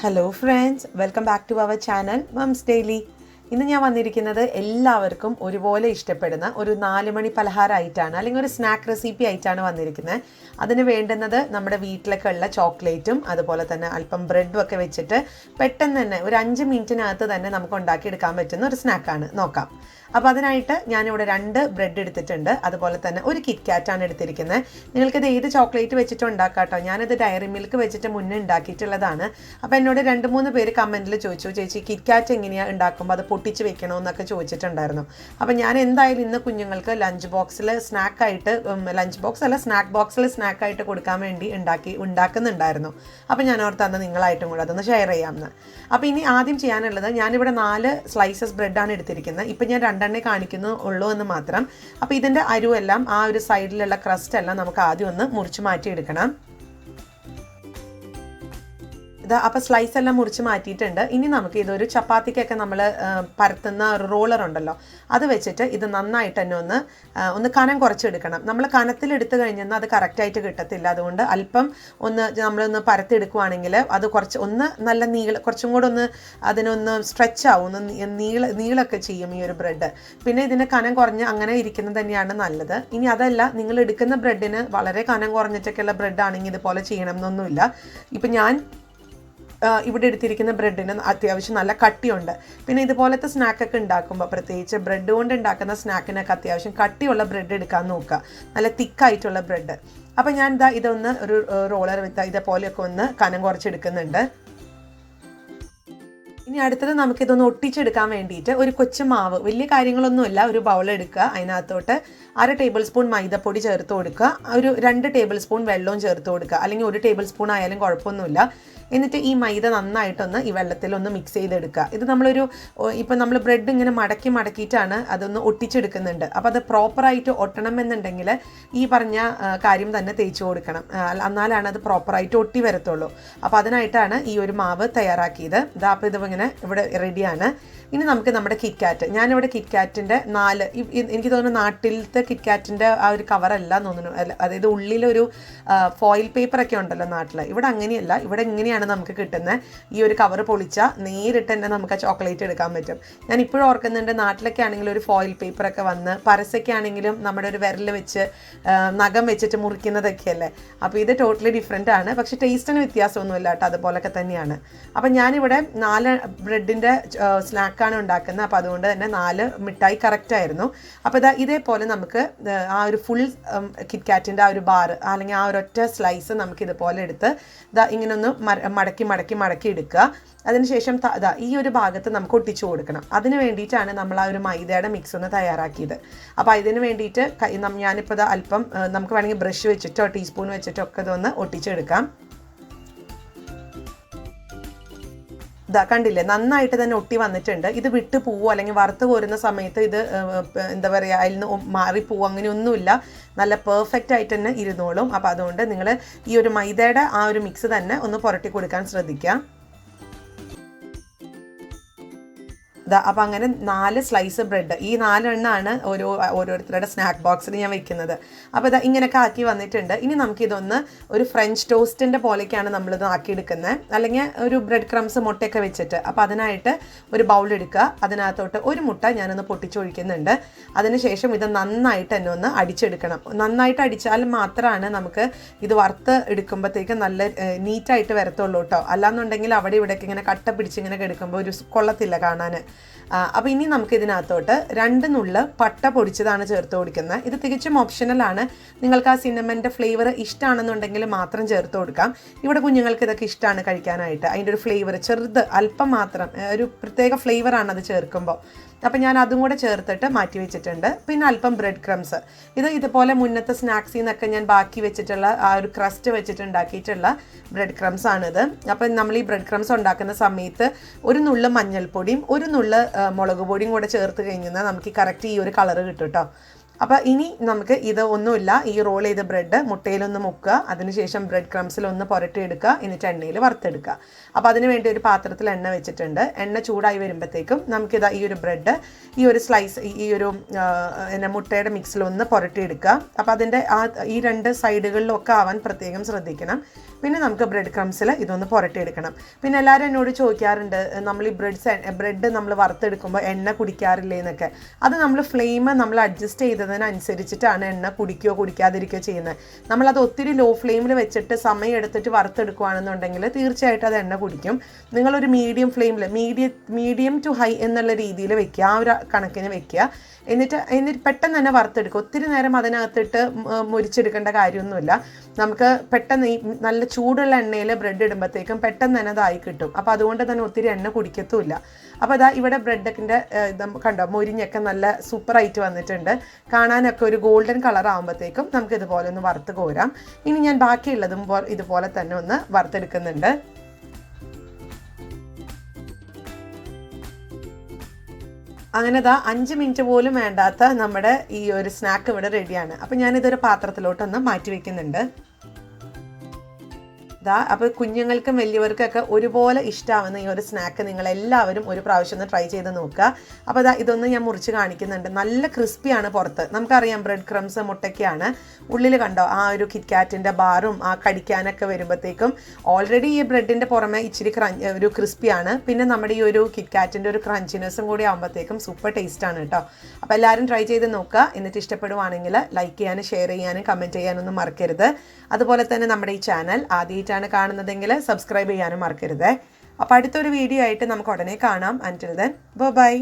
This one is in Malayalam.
Hello friends, welcome back to our channel Moms Daily. ഇന്ന് ഞാൻ വന്നിരിക്കുന്നത് എല്ലാവർക്കും ഒരുപോലെ ഇഷ്ടപ്പെടുന്ന ഒരു 4 മണി പലഹാരമായിട്ടാണ്, അല്ലെങ്കിൽ ഒരു സ്നാക്ക് റെസിപ്പി ആയിട്ടാണ് വന്നിരിക്കുന്നത്. അതിന് വേണ്ടുന്നത് നമ്മുടെ വീട്ടിലൊക്കെ ഉള്ള ചോക്ലേറ്റും അതുപോലെ തന്നെ അല്പം ബ്രെഡും ഒക്കെ വെച്ചിട്ട് പെട്ടെന്ന് തന്നെ ഒരു 5 മിനിറ്റിനകത്ത് തന്നെ നമുക്ക് ഉണ്ടാക്കിയെടുക്കാൻ പറ്റുന്ന ഒരു സ്നാക്കാണ്. നോക്കാം. അപ്പോൾ അതിനായിട്ട് ഞാനിവിടെ 2 ബ്രെഡ് എടുത്തിട്ടുണ്ട്, അതുപോലെ തന്നെ ഒരു കിറ്റ്കാറ്റാണ് എടുത്തിരിക്കുന്നത്. നിങ്ങൾക്കിത് ഏത് ചോക്ലേറ്റ് വെച്ചിട്ട് ഉണ്ടാക്കാം കേട്ടോ. ഞാനിത് ഡയറി മിൽക്ക് വെച്ചിട്ട് മുന്നേ ഉണ്ടാക്കിയിട്ടുള്ളതാണ്. അപ്പോൾ എന്നോട് 2-3 പേര് കമൻറ്റിൽ ചോദിച്ചു, ചേച്ചി കിറ്റ്കാറ്റ് എങ്ങനെയാണ് ഉണ്ടാക്കുമ്പോൾ അത് പൊട്ടിച്ച് വെക്കണമെന്നൊക്കെ ചോദിച്ചിട്ടുണ്ടായിരുന്നു. അപ്പോൾ ഞാൻ എന്തായാലും ഇന്ന് കുഞ്ഞുങ്ങൾക്ക് ലഞ്ച് ബോക്സിൽ സ്നാക്കായിട്ട്, ലഞ്ച് ബോക്സ് അല്ല സ്നാക്ക് ബോക്സിൽ സ്നാക്കായിട്ട് കൊടുക്കാൻ വേണ്ടി ഉണ്ടാക്കുന്നുണ്ടായിരുന്നു. അപ്പോൾ ഞാൻ ഓർത്തന്ന് നിങ്ങളായിട്ടും കൂടെ അതൊന്ന് ഷെയർ ചെയ്യാമെന്ന്. അപ്പോൾ ഇനി ആദ്യം ചെയ്യാനുള്ളത്, ഞാനിവിടെ 4 സ്ലൈസസ് ബ്രെഡാണ് എടുത്തിരിക്കുന്നത്. ഇപ്പം ഞാൻ 2 കാണിക്കുന്നുള്ളൂ എന്ന് മാത്രം. അപ്പോൾ ഇതിൻ്റെ അരുവെല്ലാം, ആ ഒരു സൈഡിലുള്ള ക്രസ്റ്റ് എല്ലാം നമുക്ക് ആദ്യം ഒന്ന് മുറിച്ച് മാറ്റിയെടുക്കണം. അപ്പോൾ സ്ലൈസ് എല്ലാം മുറിച്ച് മാറ്റിയിട്ടുണ്ട്. ഇനി നമുക്ക് ഇതൊരു ചപ്പാത്തിക്കൊക്കെ നമ്മൾ പരത്തുന്ന ഒരു റോളർ ഉണ്ടല്ലോ, അത് വെച്ചിട്ട് ഇത് നന്നായിട്ട് തന്നെ ഒന്ന് കനം കുറച്ചെടുക്കണം. നമ്മൾ കനത്തിലെടുത്ത് കഴിഞ്ഞാൽ അത് കറക്റ്റായിട്ട് കിട്ടത്തില്ല. അതുകൊണ്ട് അല്പം നമ്മളൊന്ന് പരത്തെടുക്കുവാണെങ്കിൽ അത് നല്ല കുറച്ചും കൂടെ അതിനൊന്ന് സ്ട്രെച്ച് ആവും, നീളമൊക്കെ ചെയ്യും ഈ ഒരു ബ്രെഡ്. പിന്നെ ഇതിന് കനം കുറഞ്ഞ് അങ്ങനെ ഇരിക്കുന്നത് തന്നെയാണ് നല്ലത്. ഇനി അതല്ല, നിങ്ങൾ എടുക്കുന്ന ബ്രെഡിന് വളരെ കനം കുറഞ്ഞിട്ടൊക്കെയുള്ള ബ്രെഡാണെങ്കിൽ ഇതുപോലെ ചെയ്യണം എന്നൊന്നുമില്ല. ഇപ്പം ഞാൻ ഇവിടെ എടുത്തിരിക്കുന്ന ബ്രെഡിന് അത്യാവശ്യം നല്ല കട്ടിയുണ്ട്. പിന്നെ ഇതുപോലത്തെ സ്നാക്കൊക്കെ ഉണ്ടാക്കുമ്പോൾ, പ്രത്യേകിച്ച് ബ്രെഡ് കൊണ്ട് ഉണ്ടാക്കുന്ന സ്നാക്കിനൊക്കെ അത്യാവശ്യം കട്ടിയുള്ള ബ്രെഡ് എടുക്കാൻ നോക്കുക, നല്ല തിക്കായിട്ടുള്ള ബ്രെഡ്. അപ്പോൾ ഞാൻ ഇതൊന്ന് ഒരു റോളർ ഇതേപോലെയൊക്കെ ഒന്ന് കനം കുറച്ചെടുക്കുന്നുണ്ട്. ഇനി അടുത്തത് നമുക്കിതൊന്ന് ഒട്ടിച്ചെടുക്കാൻ വേണ്ടിയിട്ട് ഒരു കൊച്ചു മാവ്, വലിയ കാര്യങ്ങളൊന്നുമില്ല, ഒരു ബൗൾ എടുക്കുക. അതിനകത്തോട്ട് 1/2 ടേബിൾ സ്പൂൺ മൈദപ്പൊടി ചേർത്ത് കൊടുക്കുക, ഒരു 2 ടേബിൾ സ്പൂൺ വെള്ളവും ചേർത്ത് കൊടുക്കുക, അല്ലെങ്കിൽ 1 ടേബിൾ സ്പൂൺ ആയാലും കുഴപ്പമൊന്നുമില്ല. എന്നിട്ട് ഈ മൈദ നന്നായിട്ടൊന്ന് ഈ വെള്ളത്തിലൊന്ന് മിക്സ് ചെയ്തെടുക്കുക. ഇത് ഇപ്പം നമ്മൾ ബ്രെഡ് ഇങ്ങനെ മടക്കിയിട്ടാണ് അതൊന്ന് ഒട്ടിച്ചെടുക്കുന്നുണ്ട്. അപ്പോൾ അത് പ്രോപ്പറായിട്ട് ഒട്ടണം എന്നുണ്ടെങ്കിൽ ഈ പറഞ്ഞ കാര്യം തന്നെ തേച്ച് കൊടുക്കണം, എന്നാലാണ് അത് പ്രോപ്പറായിട്ട് ഒട്ടി വരത്തുള്ളൂ. അപ്പോൾ അതിനായിട്ടാണ് ഈ ഒരു മാവ് തയ്യാറാക്കിയത്. അപ്പോൾ ഇതിങ്ങനെ ഇവിടെ റെഡിയാണ്. ഇനി നമുക്ക് നമ്മുടെ കിറ്റ്കാറ്റ്, ഞാനിവിടെ കിറ്റ്കാറ്റിൻ്റെ 4, എനിക്ക് തോന്നുന്നു നാട്ടിലത്തെ കിറ്റ്കാറ്റിൻ്റെ ആ ഒരു കവറല്ല തോന്നുന്നു, അതായത് ഉള്ളിലൊരു ഫോയിൽ പേപ്പറൊക്കെ ഉണ്ടല്ലോ നാട്ടിൽ. ഇവിടെ അങ്ങനെയല്ല, ഇവിടെ ഇങ്ങനെയാണ് നമുക്ക് കിട്ടുന്നത്. ഈ ഒരു കവർ പൊളിച്ചാൽ നേരിട്ട് തന്നെ നമുക്ക് ആ ചോക്ലേറ്റ് എടുക്കാൻ പറ്റും. ഞാൻ ഇപ്പോഴും ഓർക്കുന്നുണ്ട്, നാട്ടിലൊക്കെ ആണെങ്കിലും ഒരു ഫോയിൽ പേപ്പറൊക്കെ വന്ന്, പരസ്യൊക്കെ ആണെങ്കിലും നമ്മുടെ ഒരു വിരൽ വെച്ച് നഖം വെച്ചിട്ട് മുറിക്കുന്നതൊക്കെയല്ലേ. അപ്പോൾ ഇത് ടോട്ടലി ഡിഫറെൻ്റ് ആണ്, പക്ഷേ ടേസ്റ്റിന് വ്യത്യാസമൊന്നുമില്ല കേട്ടോ, അതുപോലൊക്കെ തന്നെയാണ്. അപ്പം ഞാനിവിടെ 4 ബ്രെഡിൻ്റെ സ്നാക്കാണ് ഉണ്ടാക്കുന്നത്. അപ്പോൾ അതുകൊണ്ട് തന്നെ 4 മിഠായി കറക്റ്റായിരുന്നു. അപ്പോൾ ഇതേപോലെ നമുക്ക് ആ ഒരു ഫുൾ കിറ്റ്കാറ്റിൻ്റെ ആ ഒരു ബാർ, അല്ലെങ്കിൽ ആ ഒരൊറ്റ സ്ലൈസ് നമുക്ക് ഇതുപോലെ എടുത്ത് ഇങ്ങനൊന്ന് മടക്കി എടുക്കുക. അതിനുശേഷം ഈ ഒരു ഭാഗത്ത് നമുക്ക് ഒട്ടിച്ചു കൊടുക്കണം. അതിന് വേണ്ടിയിട്ടാണ് നമ്മൾ ആ ഒരു മൈദയുടെ മിക്സ് ഒന്ന് തയ്യാറാക്കിയത്. അപ്പോൾ ഇതിന് വേണ്ടിയിട്ട് ഞാനിപ്പോൾ അല്പം നമുക്ക് വേണമെങ്കിൽ ബ്രഷ് വെച്ചിട്ടോ ടീസ്പൂൺ വെച്ചിട്ടോ ഒക്കെ ഇതൊന്ന് ഒട്ടിച്ചെടുക്കാം. കണ്ടില്ലേ, നന്നായിട്ട് തന്നെ ഒട്ടി വന്നിട്ടുണ്ട്. ഇത് വിട്ട് പോവോ അല്ലെങ്കിൽ വറുത്ത് കോരുന്ന സമയത്ത് ഇത് എന്താ പറയുക, അതിൽ നിന്ന് മാറിപ്പോവും, അങ്ങനെയൊന്നുമില്ല, നല്ല പെർഫെക്റ്റ് ആയിട്ട് തന്നെ ഇരുന്നോളും. അപ്പോൾ അതുകൊണ്ട് നിങ്ങൾ ഈ ഒരു മൈദയുടെ ആ ഒരു മിക്സ് തന്നെ ഒന്ന് പുരട്ടി കൊടുക്കാൻ ശ്രദ്ധിക്കുക. അപ്പോൾ അങ്ങനെ 4 സ്ലൈസ് ബ്രെഡ്, ഈ 4 എണ്ണമാണ് ഓരോരുത്തരുടെ സ്നാക്ക് ബോക്സിൽ ഞാൻ വെക്കുന്നത്. അപ്പോൾ ഇങ്ങനെയൊക്കെ ആക്കി വന്നിട്ടുണ്ട്. ഇനി നമുക്കിതൊന്ന് ഒരു ഫ്രഞ്ച് ടോസ്റ്റിൻ്റെ പോലെയൊക്കെയാണ് നമ്മളിത് ആക്കിയെടുക്കുന്നത്, അല്ലെങ്കിൽ ഒരു ബ്രെഡ് ക്രംസ് മുട്ടയൊക്കെ വെച്ചിട്ട്. അപ്പോൾ അതിനായിട്ട് ഒരു ബൗൾ എടുക്കുക, അതിനകത്തോട്ട് ഒരു മുട്ട ഞാനൊന്ന് പൊട്ടിച്ചൊഴിക്കുന്നുണ്ട്. അതിനുശേഷം ഇത് നന്നായിട്ട് തന്നെ ഒന്ന് അടിച്ചെടുക്കണം. നന്നായിട്ട് അടിച്ചാൽ മാത്രമാണ് നമുക്ക് ഇത് വറുത്ത് എടുക്കുമ്പോഴത്തേക്ക് നല്ല നീറ്റായിട്ട് വരത്തുള്ളൂ കേട്ടോ. അല്ലാന്നുണ്ടെങ്കിൽ അവിടെ ഇവിടെയൊക്കെ ഇങ്ങനെ കട്ട പിടിച്ചിങ്ങനെ എടുക്കുമ്പോൾ ഒരു കൊള്ളത്തില്ല കാണാൻ. അപ്പോൾ ഇനി നമുക്ക് ഇതിനകത്തോട്ട് 2 നുള്ള് പട്ട പൊടിച്ചതാണ് ചേർത്ത് കൊടുക്കുന്നത്. ഇത് തികച്ചും ഓപ്ഷണലാണ്. നിങ്ങൾക്ക് ആ സിന്നമൻ്റെ ഫ്ലേവർ ഇഷ്ടമാണെന്നുണ്ടെങ്കിൽ മാത്രം ചേർത്ത് കൊടുക്കാം. ഇവിടെ കുഞ്ഞുങ്ങൾക്ക് ഇതൊക്കെ ഇഷ്ടമാണ് കഴിക്കാനായിട്ട്. അതിൻ്റെ ഒരു ഫ്ലേവർ ചെറുത് അല്പം മാത്രം, ഒരു പ്രത്യേക ഫ്ലേവറാണ് അത് ചേർക്കുമ്പോൾ. അപ്പോൾ ഞാൻ അതും കൂടെ ചേർത്തിട്ട് മാറ്റി വെച്ചിട്ടുണ്ട്. പിന്നെ അല്പം ബ്രെഡ് ക്രംസ്, ഇതുപോലെ മുന്നത്തെ സ്നാക്സിൽ നിന്നൊക്കെ ഞാൻ ബാക്കി വെച്ചിട്ടുള്ള ആ ഒരു ക്രസ്റ്റ് വെച്ചിട്ട് ഉണ്ടാക്കിയിട്ടുള്ള ബ്രെഡ് ക്രംസ് ആണിത്. അപ്പം നമ്മൾ ഈ ബ്രെഡ് ക്രംസ് ഉണ്ടാക്കുന്ന സമയത്ത് 1 നുള്ള് മഞ്ഞൾപ്പൊടിയും 1 നുള്ള് മുളക് പൊടിയും കൂടെ ചേർത്ത് കഴിഞ്ഞാൽ നമുക്ക് കറക്റ്റ് ഈ ഒരു കളറ് കിട്ടും കേട്ടോ. അപ്പോൾ ഇനി നമുക്ക് ഇത് ഒന്നുമില്ല, ഈ റോൾ ചെയ്ത ബ്രെഡ് മുട്ടയിലൊന്ന് മുക്കുക, അതിനുശേഷം ബ്രെഡ് ക്രംസിലൊന്ന് പുരട്ടിയെടുക്കുക, എന്നിട്ട് എണ്ണയിൽ വറുത്തെടുക്കുക. അപ്പോൾ അതിന് വേണ്ടി ഒരു പാത്രത്തിൽ എണ്ണ വെച്ചിട്ടുണ്ട്. എണ്ണ ചൂടായി വരുമ്പോഴത്തേക്കും നമുക്കിത് ഈ ഒരു ബ്രെഡ് ഈ ഒരു സ്ലൈസ് ഈ ഒരു മുട്ടയുടെ മിക്സിലൊന്ന് പുരട്ടിയെടുക്കുക. അപ്പോൾ അതിൻ്റെ ഈ 2 സൈഡുകളിലൊക്കെ ആവാൻ പ്രത്യേകം ശ്രദ്ധിക്കണം. പിന്നെ നമുക്ക് ബ്രെഡ് ക്രംസിൽ ഇതൊന്ന് പുരട്ടിയെടുക്കണം. പിന്നെ എല്ലാവരും എന്നോട് ചോദിക്കാറുണ്ട്, നമ്മൾ ഈ ബ്രെഡ് നമ്മൾ വറുത്തെടുക്കുമ്പോൾ എണ്ണ കുടിക്കാറില്ലേ എന്നൊക്കെ. അത് നമ്മൾ ഫ്ലെയിം നമ്മൾ അഡ്ജസ്റ്റ് ചെയ്തതിനനുസരിച്ചിട്ടാണ് എണ്ണ കുടിക്കുകയോ കുടിക്കാതിരിക്കുകയോ ചെയ്യുന്നത്. നമ്മളത് ഒത്തിരി ലോ ഫ്ലെയിമിൽ വെച്ചിട്ട് സമയം എടുത്തിട്ട് വറുത്തെടുക്കുകയാണെന്നുണ്ടെങ്കിൽ തീർച്ചയായിട്ടും അത് എണ്ണ കുടിക്കും. നിങ്ങളൊരു മീഡിയം ഫ്ലെയിമിൽ മീഡിയം ടു ഹൈ എന്നുള്ള രീതിയിൽ വെക്കുക, ആ ഒരു കണക്കിന് വെക്കുക. എന്നിട്ട് പെട്ടെന്ന് തന്നെ വറുത്തെടുക്കുക. ഒത്തിരി നേരം അതിനകത്തിട്ട് മുരിച്ചെടുക്കേണ്ട കാര്യമൊന്നുമില്ല. നമുക്ക് പെട്ടെന്ന് ഈ നല്ല ചൂടുള്ള എണ്ണയിൽ ബ്രെഡ് ഇടുമ്പോഴത്തേക്കും പെട്ടെന്ന് തന്നെ അതായി കിട്ടും. അപ്പോൾ അതുകൊണ്ട് തന്നെ ഒത്തിരി എണ്ണ കുടിക്കത്തുമില്ല. അപ്പോൾ അതാ ഇവിടെ ബ്രെഡൊക്കെ കണ്ടോ മൊരിഞ്ഞൊക്കെ നല്ല സൂപ്പറായിട്ട് വന്നിട്ടുണ്ട്. കാണാനൊക്കെ ഒരു ഗോൾഡൻ കളർ ആകുമ്പോഴത്തേക്കും നമുക്ക് ഇതുപോലെ ഒന്ന് വറുത്ത് കോരാം. ഇനി ഞാൻ ബാക്കിയുള്ളതും ഇതുപോലെ തന്നെ ഒന്ന് വറുത്തെടുക്കുന്നുണ്ട്. അങ്ങനെ 5 മിനിറ്റ് പോലും വേണ്ടാത്ത നമ്മുടെ ഈ ഒരു സ്നാക്ക് ഇവിടെ റെഡിയാണ്. അപ്പോൾ ഞാനിതൊരു പാത്രത്തിലോട്ടൊന്ന് മാറ്റി വയ്ക്കുന്നുണ്ട്. അപ്പോൾ കുഞ്ഞുങ്ങൾക്കും വലിയവർക്കൊക്കെ ഒരുപോലെ ഇഷ്ടമാവുന്ന ഈ ഒരു സ്നാക്ക് നിങ്ങളെല്ലാവരും ഒരു പ്രാവശ്യം ഒന്ന് ട്രൈ ചെയ്ത് നോക്കുക. അപ്പോൾ ഇതൊന്ന് ഞാൻ മുറിച്ച് കാണിക്കുന്നുണ്ട്. നല്ല ക്രിസ്പിയാണ് പുറത്ത്. നമുക്കറിയാം ബ്രെഡ് ക്രംസ് മുട്ടയ്ക്കാണ്. ഉള്ളിൽ കണ്ടോ ആ ഒരു കിറ്റ്കാറ്റിൻ്റെ ബാറും ആ കടിക്കാനൊക്കെ വരുമ്പോഴത്തേക്കും ഓൾറെഡി ഈ ബ്രെഡിൻ്റെ പുറമെ ഇച്ചിരി ഒരു ക്രിസ്പിയാണ്. പിന്നെ നമ്മുടെ ഈ ഒരു കിറ്റ്കാറ്റിൻ്റെ ഒരു ക്രഞ്ചിനെസ്സും കൂടി ആകുമ്പോഴത്തേക്കും സൂപ്പർ ടേസ്റ്റാണ് കേട്ടോ. അപ്പോൾ എല്ലാവരും ട്രൈ ചെയ്ത് നോക്കുക. എന്നിട്ട് ഇഷ്ടപ്പെടുവാണെങ്കിൽ ലൈക്ക് ചെയ്യാനും ഷെയർ ചെയ്യാനും കമൻറ്റ് ചെയ്യാനൊന്നും മറക്കരുത്. അതുപോലെ തന്നെ നമ്മുടെ ഈ ചാനൽ ആദ്യമായിട്ടാണ് കാണുന്നതെങ്കിൽ സബ്സ്ക്രൈബ് ചെയ്യാനും മറക്കരുത്. അപ്പോൾ അടുത്തൊരു വീഡിയോ ആയിട്ട് നമുക്ക് ഉടനെ കാണാം. അൻറ്റിൽ ദെൻ ബൈ.